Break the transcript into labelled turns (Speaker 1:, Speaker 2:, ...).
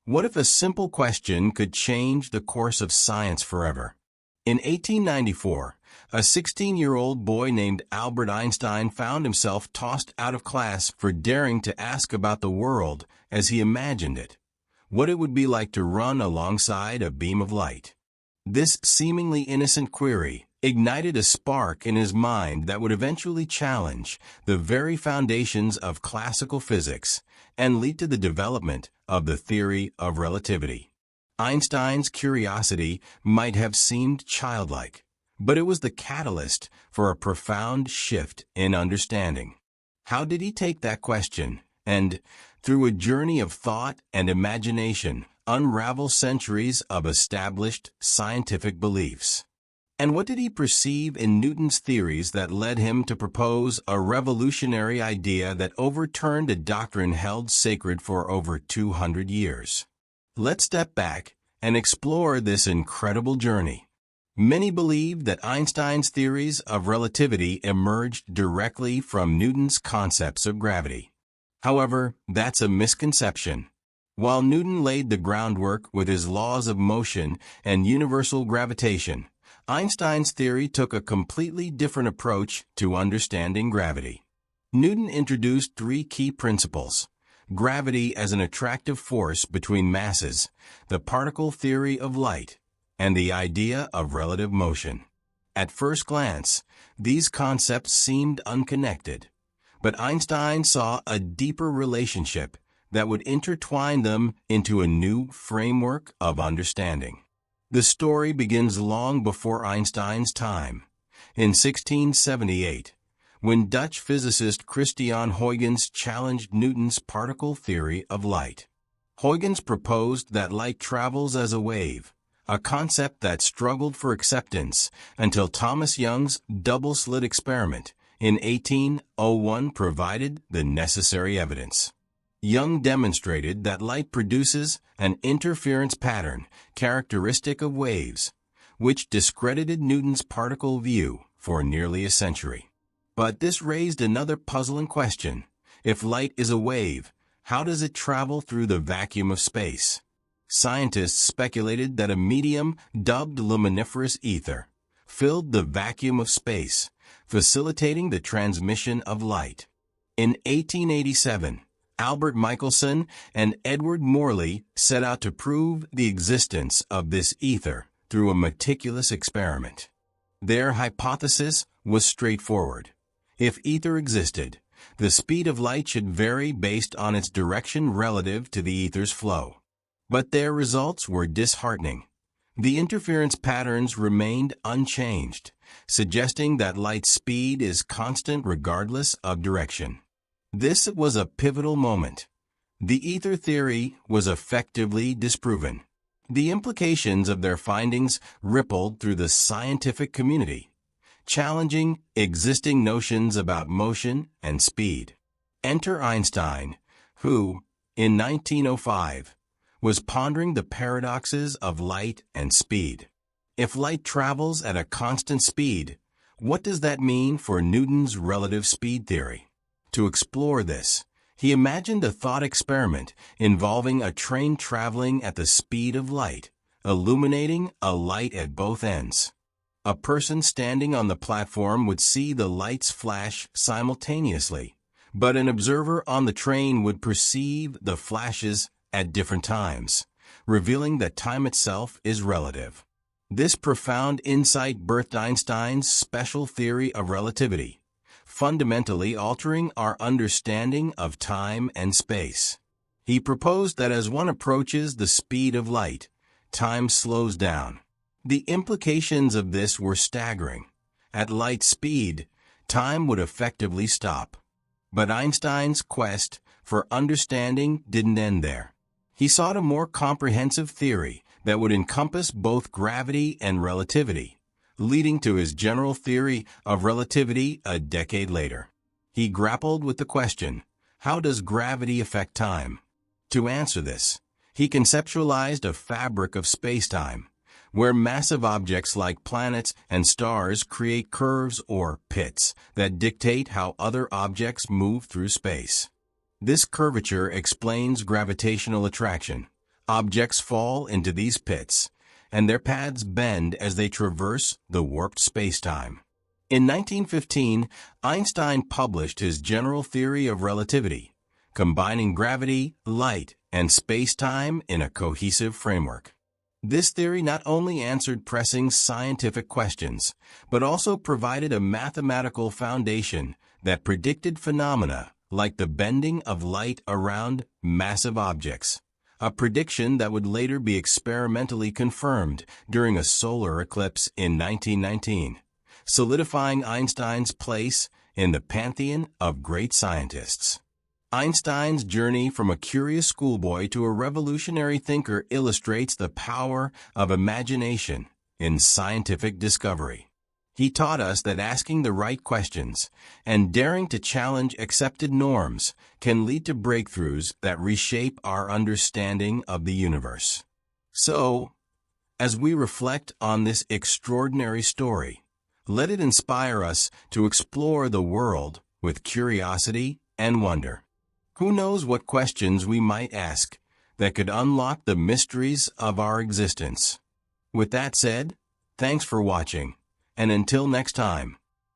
Speaker 1: What if a simple question could change the course of science forever? In 1894, a 16-year-old boy named Albert Einstein found himself tossed out of class for daring to ask about the world as he imagined it, what it would be like to run alongside a beam of light. This seemingly innocent query ignited a spark in his mind that would eventually challenge the very foundations of classical physics and lead to the development of the theory of relativity. Einstein's curiosity might have seemed childlike, but it was the catalyst for a profound shift in understanding. How did he take that question and, through a journey of thought and imagination, unravel centuries of established scientific beliefs? And what did he perceive in Newton's theories that led him to propose a revolutionary idea that overturned a doctrine held sacred for over 200 years? Let's step back and explore this incredible journey. Many believe that Einstein's theories of relativity emerged directly from Newton's concepts of gravity. However, that's a misconception. While Newton laid the groundwork with his laws of motion and universal gravitation, Einstein's theory took a completely different approach to understanding gravity. Newton introduced three key principles: gravity as an attractive force between masses, the particle theory of light, and the idea of relative motion. At first glance, these concepts seemed unconnected, but Einstein saw a deeper relationship that would intertwine them into a new framework of understanding. The story begins long before Einstein's time. In 1678, when Dutch physicist Christian Huygens challenged Newton's particle theory of light. Huygens proposed that light travels as a wave, a concept that struggled for acceptance until Thomas Young's double-slit experiment in 1801 provided the necessary evidence. Young demonstrated that light produces an interference pattern characteristic of waves, which discredited Newton's particle view for nearly a century. But this raised another puzzling question. If light is a wave, how does it travel through the vacuum of space? Scientists speculated that a medium dubbed luminiferous ether filled the vacuum of space, facilitating the transmission of light. In 1887, Albert Michelson and Edward Morley set out to prove the existence of this ether through a meticulous experiment. Their hypothesis was straightforward. If ether existed, the speed of light should vary based on its direction relative to the ether's flow. But their results were disheartening. The interference patterns remained unchanged, suggesting that light's speed is constant regardless of direction. This was a pivotal moment. The ether theory was effectively disproven. The implications of their findings rippled through the scientific community, challenging existing notions about motion and speed. Enter Einstein, who, in 1905, was pondering the paradoxes of light and speed. If light travels at a constant speed, what does that mean for Newton's relative speed theory? To explore this, he imagined a thought experiment involving a train traveling at the speed of light, illuminating a light at both ends. A person standing on the platform would see the lights flash simultaneously, but an observer on the train would perceive the flashes at different times, revealing that time itself is relative. This profound insight birthed Einstein's special theory of relativity, fundamentally altering our understanding of time and space. He proposed that as one approaches the speed of light, time slows down. The implications of this were staggering. At light speed, time would effectively stop. But Einstein's quest for understanding didn't end there. He sought a more comprehensive theory that would encompass both gravity and relativity, leading to his general theory of relativity a decade later. He grappled with the question, how does gravity affect time? To answer this, he conceptualized a fabric of spacetime, where massive objects like planets and stars create curves or pits that dictate how other objects move through space. This curvature explains gravitational attraction, Objects fall into these pits, and their paths bend as they traverse the warped spacetime. In 1915, Einstein published his general theory of relativity, combining gravity, light, and spacetime in a cohesive framework. This theory not only answered pressing scientific questions, but also provided a mathematical foundation that predicted phenomena like the bending of light around massive objects, a prediction that would later be experimentally confirmed during a solar eclipse in 1919, solidifying Einstein's place in the pantheon of great scientists. Einstein's journey from a curious schoolboy to a revolutionary thinker illustrates the power of imagination in scientific discovery. He taught us that asking the right questions and daring to challenge accepted norms can lead to breakthroughs that reshape our understanding of the universe. So, as we reflect on this extraordinary story, let it inspire us to explore the world with curiosity and wonder. Who knows what questions we might ask that could unlock the mysteries of our existence? With that said, thanks for watching, and until next time.